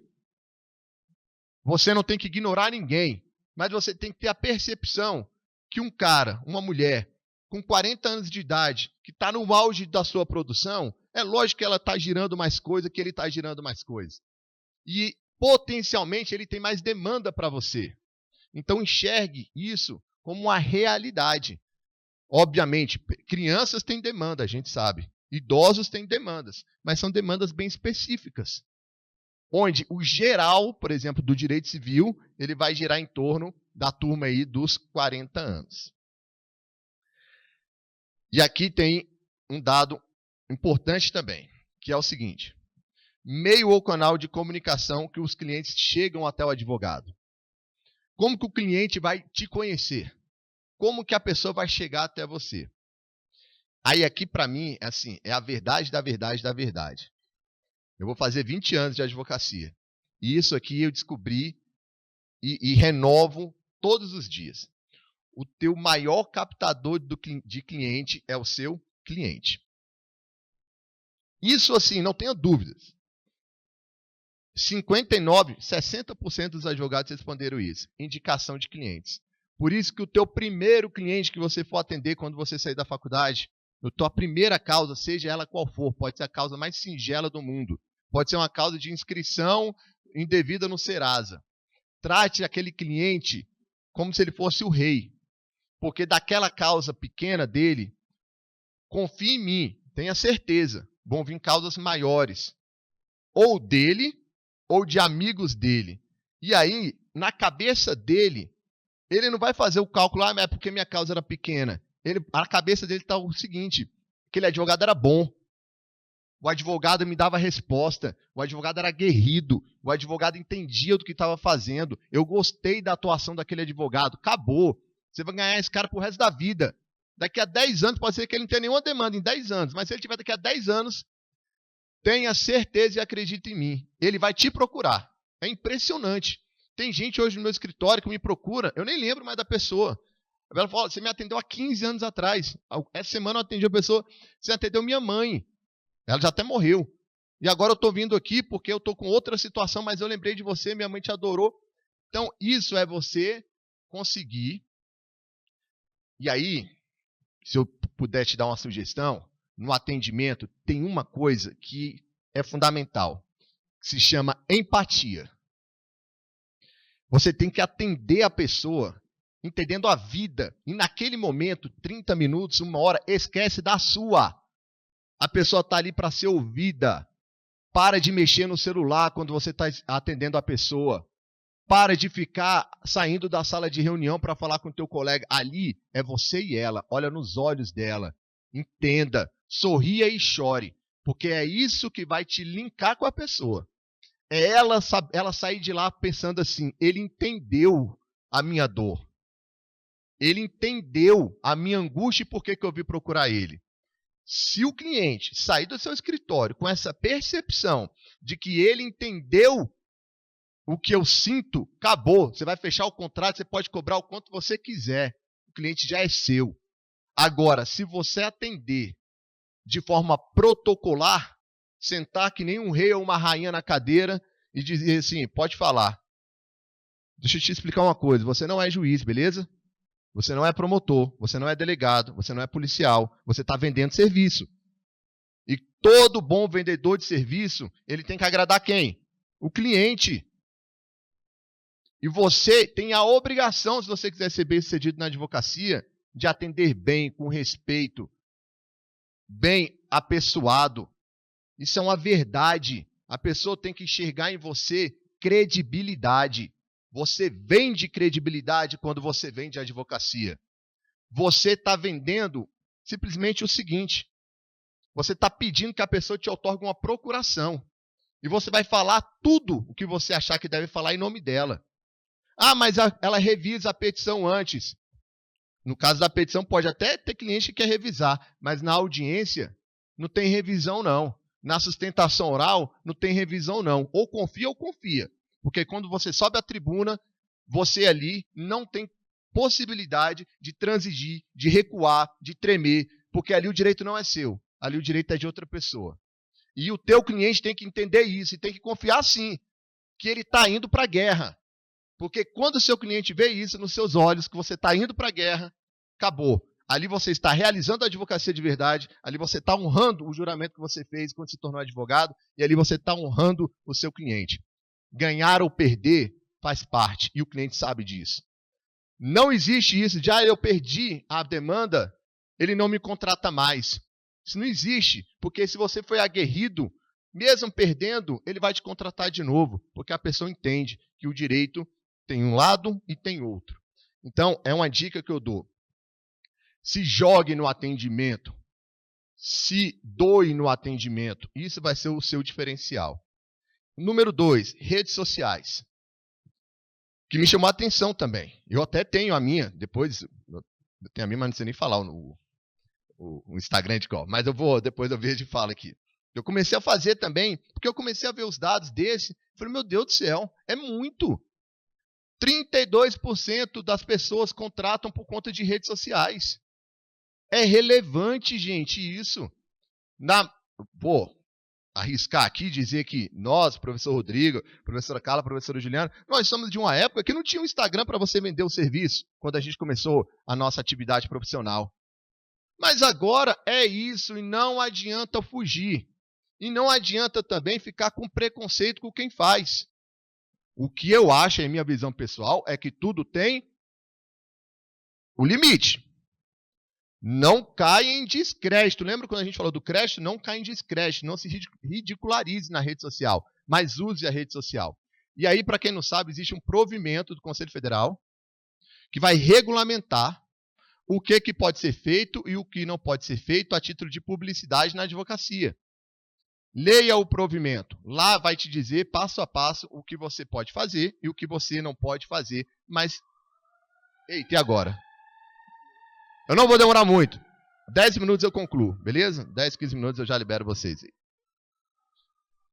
você não tem que ignorar ninguém, mas você tem que ter a percepção que um cara, uma mulher, com 40 anos de idade, que está no auge da sua produção, é lógico que ela está girando mais coisa, que ele está girando mais coisa. E, potencialmente, ele tem mais demanda para você. Então, enxergue isso como uma realidade. Obviamente, crianças têm demanda, a gente sabe. Idosos têm demandas, mas são demandas bem específicas. Onde o geral, por exemplo, do direito civil, ele vai girar em torno da turma aí dos 40 anos. E aqui tem um dado importante também, que é o seguinte: meio ou canal de comunicação que os clientes chegam até o advogado. Como que o cliente vai te conhecer? Como que a pessoa vai chegar até você? Aí aqui para mim, assim, é a verdade da verdade da verdade. Eu vou fazer 20 anos de advocacia. E isso aqui eu descobri e renovo todos os dias. O teu maior captador de cliente é o seu cliente. Isso assim, não tenha dúvidas. 60% dos advogados responderam isso. Indicação de clientes. Por isso que o teu primeiro cliente que você for atender quando você sair da faculdade, a tua primeira causa, seja ela qual for, pode ser a causa mais singela do mundo. Pode ser uma causa de inscrição indevida no Serasa. Trate aquele cliente como se ele fosse o rei. Porque daquela causa pequena dele, confie em mim, tenha certeza, vão vir causas maiores. Ou dele, ou de amigos dele. E aí, na cabeça dele, ele não vai fazer o cálculo, mas é porque minha causa era pequena. A cabeça dele está o seguinte: aquele advogado era bom. O advogado me dava resposta. O advogado era aguerrido. O advogado entendia do que estava fazendo. Eu gostei da atuação daquele advogado. Acabou. Você vai ganhar esse cara pro resto da vida. Daqui a 10 anos, pode ser que ele não tenha nenhuma demanda em 10 anos, mas se ele tiver daqui a 10 anos, tenha certeza e acredite em mim. Ele vai te procurar. É impressionante. Tem gente hoje no meu escritório que me procura, eu nem lembro mais da pessoa. Ela fala: você me atendeu há 15 anos atrás. Essa semana eu atendi a pessoa, você atendeu minha mãe. Ela já até morreu. E agora eu estou vindo aqui porque eu estou com outra situação, mas eu lembrei de você, minha mãe te adorou. Então, isso é você conseguir. E aí, se eu puder te dar uma sugestão, no atendimento tem uma coisa que é fundamental, que se chama empatia. Você tem que atender a pessoa, entendendo a vida. E naquele momento, 30 minutos, 1 hora, esquece da sua. A pessoa está ali para ser ouvida. Para de mexer no celular quando você está atendendo a pessoa. Para de ficar saindo da sala de reunião para falar com o teu colega. Ali é você e ela. Olha nos olhos dela. Entenda. Sorria e chore. Porque é isso que vai te linkar com a pessoa. É ela sair de lá pensando assim, ele entendeu a minha dor. Ele entendeu a minha angústia e por que eu vim procurar ele. Se o cliente sair do seu escritório com essa percepção de que ele entendeu o que eu sinto, acabou. Você vai fechar o contrato, você pode cobrar o quanto você quiser. O cliente já é seu. Agora, se você atender de forma protocolar, sentar que nem um rei ou uma rainha na cadeira e dizer assim, pode falar. Deixa eu te explicar uma coisa, você não é juiz, beleza? Você não é promotor, você não é delegado, você não é policial, você está vendendo serviço. E todo bom vendedor de serviço, ele tem que agradar quem? O cliente. E você tem a obrigação, se você quiser ser bem-sucedido na advocacia, de atender bem, com respeito, bem apessoado. Isso é uma verdade. A pessoa tem que enxergar em você credibilidade. Você vende credibilidade quando você vende advocacia. Você está vendendo simplesmente o seguinte. Você está pedindo que a pessoa te outorgue uma procuração. E você vai falar tudo o que você achar que deve falar em nome dela. Ah, mas ela revisa a petição antes. No caso da petição, pode até ter cliente que quer revisar. Mas na audiência, não tem revisão, não. Na sustentação oral, não tem revisão, não. Ou confia. Porque quando você sobe à tribuna, você ali não tem possibilidade de transigir, de recuar, de tremer, porque ali o direito não é seu. Ali o direito é de outra pessoa. E o teu cliente tem que entender isso e tem que confiar, sim, que ele está indo para a guerra. Porque quando o seu cliente vê isso nos seus olhos, que você está indo para a guerra, acabou. Ali você está realizando a advocacia de verdade, ali você está honrando o juramento que você fez quando se tornou advogado, e ali você está honrando o seu cliente. Ganhar ou perder faz parte, e o cliente sabe disso. Não existe isso de, eu perdi a demanda, ele não me contrata mais. Isso não existe, porque se você foi aguerrido, mesmo perdendo, ele vai te contratar de novo, porque a pessoa entende que o direito tem um lado e tem outro. Então, é uma dica que eu dou. Se jogue no atendimento, se doe no atendimento, isso vai ser o seu diferencial. Número 2, redes sociais. Que me chamou a atenção também. Eu até tenho a minha, depois, eu tenho a minha, mas não sei nem falar o Instagram de qual. Mas depois eu vejo e falo aqui. Eu comecei a fazer também, porque eu comecei a ver os dados desse, falei, meu Deus do céu, é muito. 32% das pessoas contratam por conta de redes sociais. É relevante, gente, isso. Arriscar aqui dizer que nós, professor Rodrigo, professora Carla, professora Juliana, nós somos de uma época que não tinha um Instagram para você vender o serviço, quando a gente começou a nossa atividade profissional. Mas agora é isso e não adianta fugir. E não adianta também ficar com preconceito com quem faz. O que eu acho, em minha visão pessoal, é que tudo tem o limite. Não caia em descrédito. Lembra quando a gente falou do crédito? Não caia em descrédito. Não se ridicularize na rede social, mas use a rede social. E aí, para quem não sabe, existe um provimento do Conselho Federal que vai regulamentar o que pode ser feito e o que não pode ser feito a título de publicidade na advocacia. Leia o provimento. Lá vai te dizer, passo a passo, o que você pode fazer e o que você não pode fazer. Mas, eita, e agora? Eu não vou demorar muito. 10 minutos eu concluo, beleza? 10, 15 minutos eu já libero vocês aí.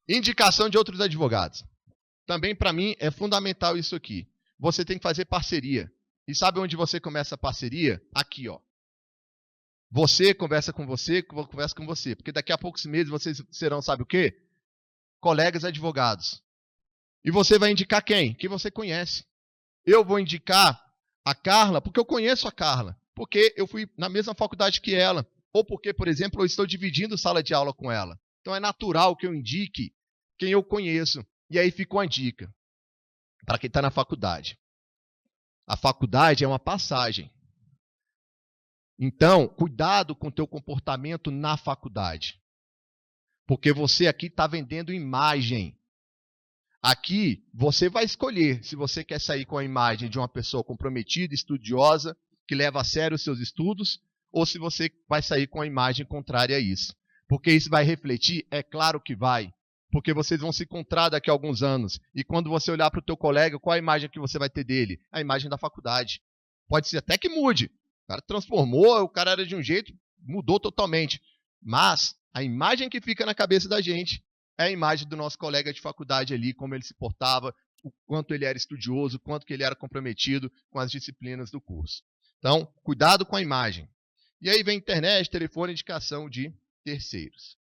Indicação de outros advogados. Também, para mim, é fundamental isso aqui. Você tem que fazer parceria. E sabe onde você começa a parceria? Aqui, ó. Você conversa com você, eu converso com você. Porque daqui a poucos meses vocês serão, sabe o quê? Colegas advogados. E você vai indicar quem? Quem você conhece. Eu vou indicar a Carla, porque eu conheço a Carla. Porque eu fui na mesma faculdade que ela. ou porque, por exemplo, eu estou dividindo sala de aula com ela. Então é natural que eu indique quem eu conheço. E aí fica uma dica para quem está na faculdade. A faculdade é uma passagem. Então, cuidado com o teu comportamento na faculdade. Porque você aqui está vendendo imagem. Aqui, você vai escolher se você quer sair com a imagem de uma pessoa comprometida, estudiosa, que leva a sério os seus estudos, ou se você vai sair com a imagem contrária a isso. Porque isso vai refletir? É claro que vai. Porque vocês vão se encontrar daqui a alguns anos. E quando você olhar para o teu colega, qual a imagem que você vai ter dele? A imagem da faculdade. Pode ser até que mude. O cara transformou, o cara era de um jeito, mudou totalmente. Mas a imagem que fica na cabeça da gente é a imagem do nosso colega de faculdade ali, como ele se portava, o quanto ele era estudioso, o quanto que ele era comprometido com as disciplinas do curso. Então, cuidado com a imagem. E aí vem internet, telefone, indicação de terceiros.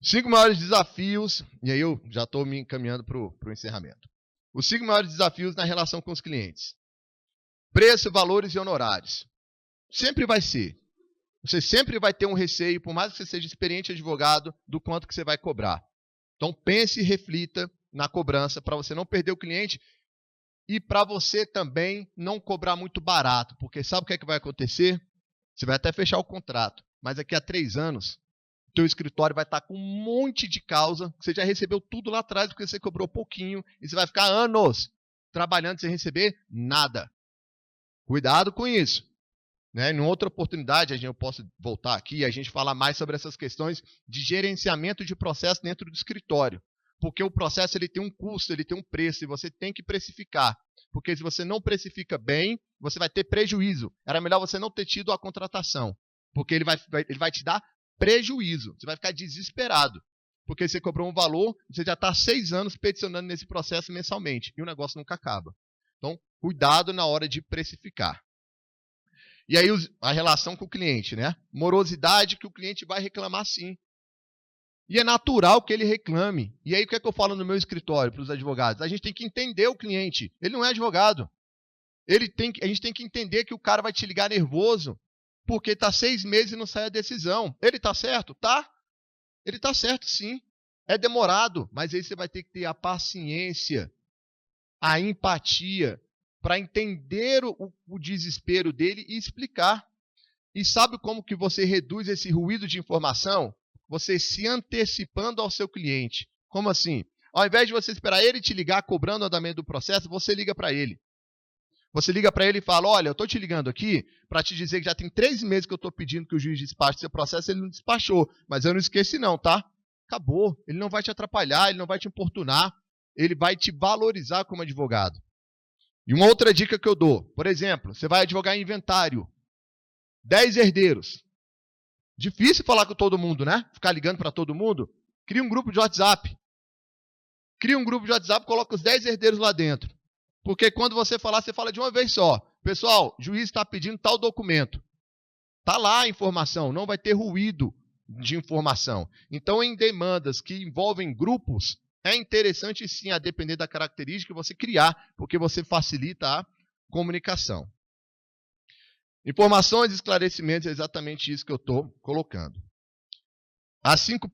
5 maiores desafios, e aí eu já estou me encaminhando para o encerramento. Os 5 maiores desafios na relação com os clientes. Preço, valores e honorários. Sempre vai ser. Você sempre vai ter um receio, por mais que você seja experiente advogado, do quanto que você vai cobrar. Então pense e reflita na cobrança para você não perder o cliente e para você também não cobrar muito barato. Porque sabe o que é que vai acontecer? Você vai até fechar o contrato, mas daqui a 3 anos, o teu escritório vai estar com um monte de causa, que você já recebeu tudo lá atrás porque você cobrou pouquinho, e você vai ficar anos trabalhando sem receber nada. Cuidado com isso. Em outra oportunidade, eu posso voltar aqui e a gente falar mais sobre essas questões de gerenciamento de processo dentro do escritório. Porque o processo ele tem um custo, ele tem um preço, e você tem que precificar. Porque se você não precifica bem, você vai ter prejuízo. Era melhor você não ter tido a contratação. Porque ele vai te dar prejuízo. Você vai ficar desesperado. Porque você cobrou um valor, você já está há 6 anos peticionando nesse processo mensalmente. E o negócio nunca acaba. Então, cuidado na hora de precificar. E aí a relação com o cliente, né? Morosidade que o cliente vai reclamar sim. E é natural que ele reclame. E aí o que é que eu falo no meu escritório para os advogados? A gente tem que entender o cliente. Ele não é advogado. A gente tem que entender que o cara vai te ligar nervoso porque está 6 meses e não sai a decisão. Ele está certo? Tá. Ele está certo sim. É demorado, mas aí você vai ter que ter a paciência, a empatia, para entender o desespero dele e explicar. E sabe como que você reduz esse ruído de informação? Você se antecipando ao seu cliente. Como assim? Ao invés de você esperar ele te ligar cobrando o andamento do processo, você liga para ele. Você liga para ele e fala, olha, eu estou te ligando aqui para te dizer que já tem 3 meses que eu estou pedindo que o juiz despache seu processo, ele não despachou. Mas eu não esqueci não, tá? Acabou. Ele não vai te atrapalhar, ele não vai te importunar, ele vai te valorizar como advogado. E uma outra dica que eu dou, por exemplo, você vai advogar em inventário. 10 herdeiros. Difícil falar com todo mundo, né? Ficar ligando para todo mundo. Cria um grupo de WhatsApp. Cria um grupo de WhatsApp, coloca os 10 herdeiros lá dentro. Porque quando você falar, você fala de uma vez só. Pessoal, o juiz está pedindo tal documento. Está lá a informação, não vai ter ruído de informação. Então, em demandas que envolvem grupos, é interessante sim, a depender da característica, você criar, porque você facilita a comunicação. Informações e esclarecimentos é exatamente isso que eu estou colocando. As 5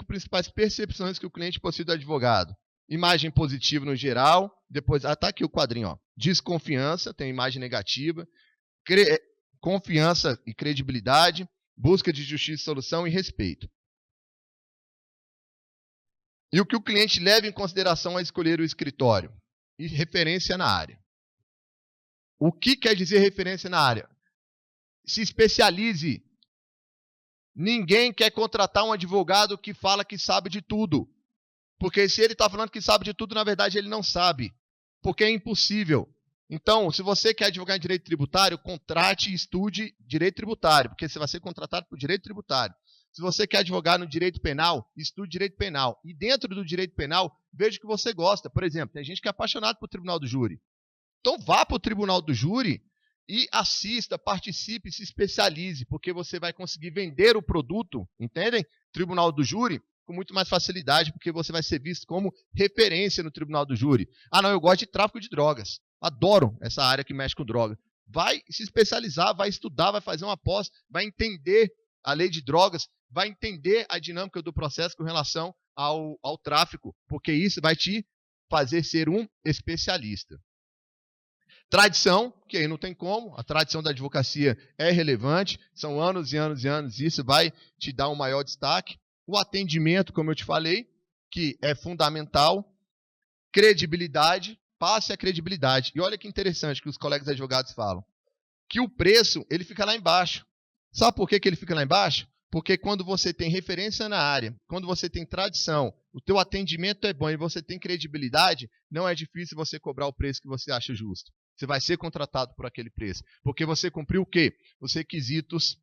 principais percepções que o cliente possui do advogado. Imagem positiva no geral, depois, está aqui o quadrinho, ó. Desconfiança, tem imagem negativa, confiança e credibilidade, busca de justiça e solução e respeito. E o que o cliente leva em consideração ao escolher o escritório? E referência na área. O que quer dizer referência na área? Se especialize. Ninguém quer contratar um advogado que fala que sabe de tudo. Porque se ele está falando que sabe de tudo, na verdade ele não sabe. Porque é impossível. Então, se você quer advogar em direito tributário, contrate e estude direito tributário. Porque você vai ser contratado por direito tributário. Se você quer advogar no direito penal, estude direito penal. E dentro do direito penal, veja o que você gosta. Por exemplo, tem gente que é apaixonado por tribunal do júri. Então vá para o tribunal do júri e assista, participe, se especialize, porque você vai conseguir vender o produto, entendem? Tribunal do júri, com muito mais facilidade, porque você vai ser visto como referência no tribunal do júri. Ah, não, eu gosto de tráfico de drogas. Adoro essa área que mexe com droga. vai se especializar, vai estudar, vai fazer uma pós, vai entender a lei de drogas, vai entender a dinâmica do processo com relação ao tráfico, porque isso vai te fazer ser um especialista. Tradição, que aí não tem como, a tradição da advocacia é relevante, são anos e anos e anos, e isso vai te dar um maior destaque. O atendimento, como eu te falei, que é fundamental. Credibilidade, passe a credibilidade. E olha que interessante que os colegas advogados falam, que o preço ele fica lá embaixo. Sabe por que ele fica lá embaixo? Porque quando você tem referência na área, quando você tem tradição, o teu atendimento é bom e você tem credibilidade, não é difícil você cobrar o preço que você acha justo. Você vai ser contratado por aquele preço. Porque você cumpriu o quê? Os requisitos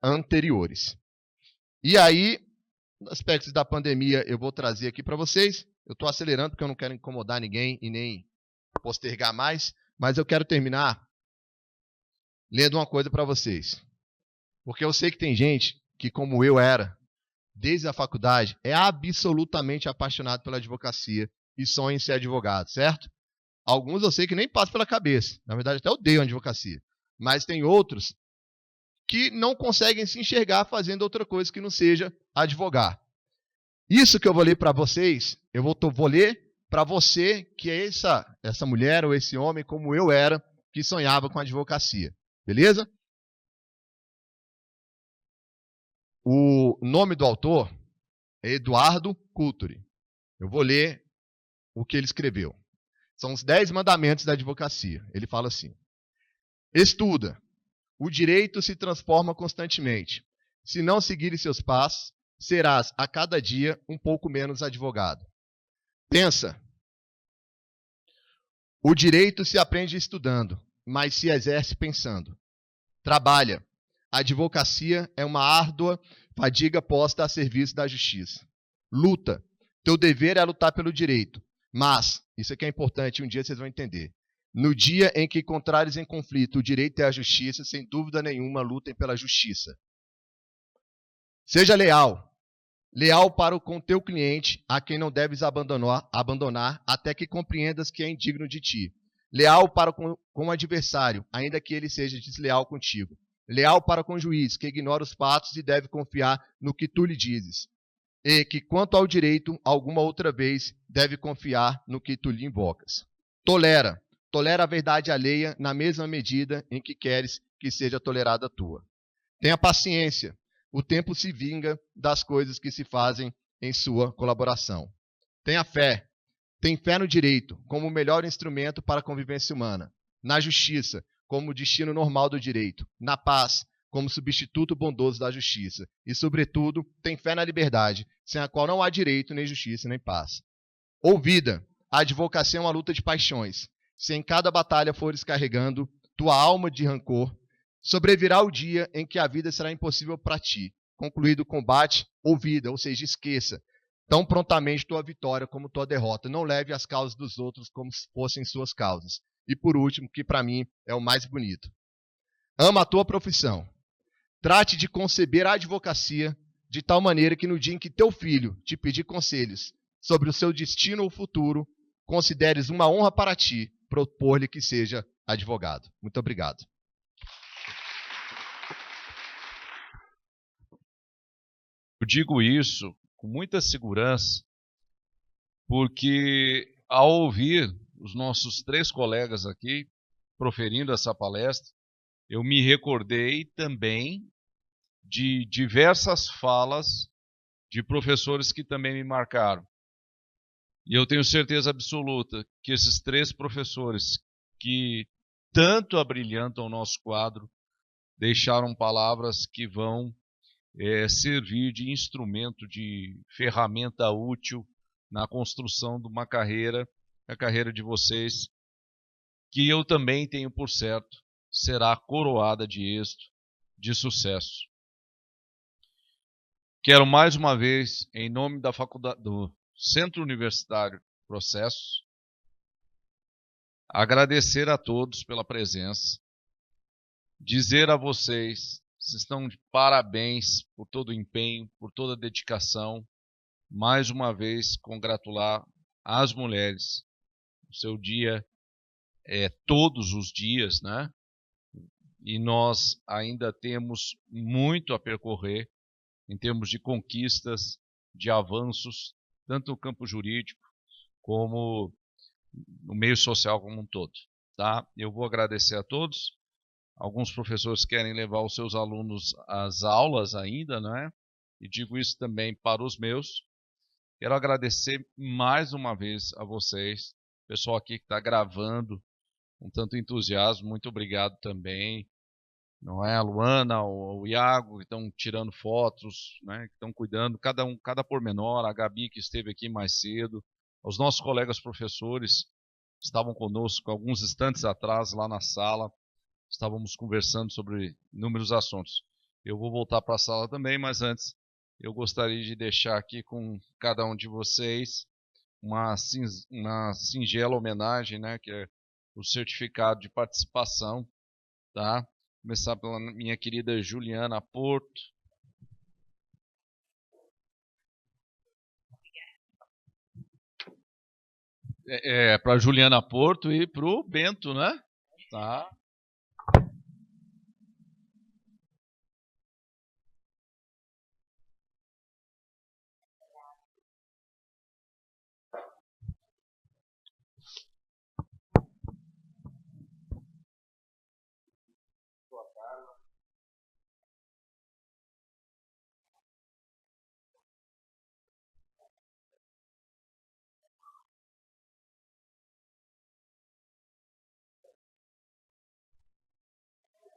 anteriores. E aí, aspectos da pandemia eu vou trazer aqui para vocês. Eu estou acelerando porque eu não quero incomodar ninguém e nem postergar mais, mas eu quero terminar lendo uma coisa para vocês. Porque eu sei que tem gente que, como eu era, desde a faculdade, é absolutamente apaixonado pela advocacia e sonha em ser advogado, certo? Alguns eu sei que nem passa pela cabeça. Na verdade, até odeiam a advocacia. Mas tem outros que não conseguem se enxergar fazendo outra coisa que não seja advogar. Isso que eu vou ler para vocês, eu vou ler para você que é essa mulher ou esse homem, como eu era, que sonhava com a advocacia. Beleza? O nome do autor é Eduardo Couturi. Eu vou ler o que ele escreveu. São os 10 mandamentos da advocacia. Ele fala assim: estuda. O direito se transforma constantemente. Se não seguires seus passos, serás a cada dia um pouco menos advogado. Pensa. O direito se aprende estudando, mas se exerce pensando. Trabalha. A advocacia é uma árdua fadiga posta a serviço da justiça. Luta. Teu dever é lutar pelo direito. Mas, isso aqui é importante, um dia vocês vão entender. No dia em que encontrares em conflito o direito e a justiça, sem dúvida nenhuma, lutem pela justiça. Seja leal. Leal para com teu cliente, a quem não deves abandonar até que compreendas que é indigno de ti. Leal para com o adversário, ainda que ele seja desleal contigo. Leal para com o juiz, que ignora os fatos e deve confiar no que tu lhe dizes. E que, quanto ao direito, alguma outra vez deve confiar no que tu lhe invocas. Tolera. Tolera a verdade alheia na mesma medida em que queres que seja tolerada a tua. Tenha paciência. O tempo se vinga das coisas que se fazem em sua colaboração. Tenha fé. Tem fé no direito, como o melhor instrumento para a convivência humana. Na justiça, como o destino normal do direito. Na paz, como substituto bondoso da justiça. E, sobretudo, tem fé na liberdade, sem a qual não há direito, nem justiça, nem paz. Ouvida. A advocacia é uma luta de paixões. Se em cada batalha fores carregando tua alma de rancor, sobrevirá o dia em que a vida será impossível para ti. Concluído o combate, ouvida, ou seja, esqueça tão prontamente tua vitória como tua derrota. Não leve as causas dos outros como se fossem suas causas. E por último, que para mim é o mais bonito. Ama a tua profissão. Trate de conceber a advocacia de tal maneira que no dia em que teu filho te pedir conselhos sobre o seu destino ou futuro, consideres uma honra para ti propor-lhe que seja advogado. Muito obrigado. Eu digo isso com muita segurança, porque ao ouvir os nossos 3 colegas aqui proferindo essa palestra, eu me recordei também de diversas falas de professores que também me marcaram. E eu tenho certeza absoluta que esses 3 professores que tanto abrilhantam o nosso quadro deixaram palavras que vão servir de instrumento, de ferramenta útil na construção de uma carreira, a carreira de vocês, que eu também tenho por certo, será coroada de êxito, de sucesso. Quero mais uma vez, em nome da faculdade, do Centro Universitário Processos, agradecer a todos pela presença, dizer a vocês estão de parabéns por todo o empenho, por toda a dedicação. Mais uma vez, congratular as mulheres. O seu dia é todos os dias, né? e nós ainda temos muito a percorrer em termos de conquistas, de avanços, tanto no campo jurídico como no meio social como um todo. Tá? Eu vou agradecer a todos. Alguns professores querem levar os seus alunos às aulas ainda, né? E digo isso também para os meus. Quero agradecer mais uma vez a vocês, pessoal aqui que está gravando com tanto entusiasmo, muito obrigado também. Não é a Luana, o Iago, que estão tirando fotos, né, que estão cuidando, cada pormenor, a Gabi que esteve aqui mais cedo, os nossos colegas professores estavam conosco alguns instantes atrás lá na sala, estávamos conversando sobre inúmeros assuntos. Eu vou voltar para a sala também, mas antes eu gostaria de deixar aqui com cada um de vocês uma singela homenagem, né, que é o certificado de participação, tá? Começar pela minha querida Juliana Porto. Para Juliana Porto e para o Bento, né? Tá.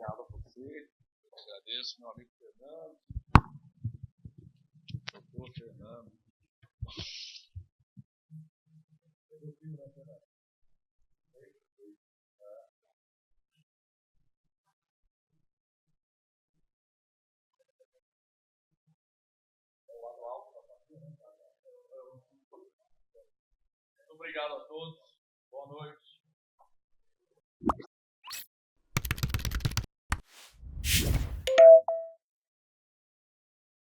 Obrigado a você. Agradeço, meu amigo Fernando. Doutor Fernando. Muito obrigado a todos. Boa noite.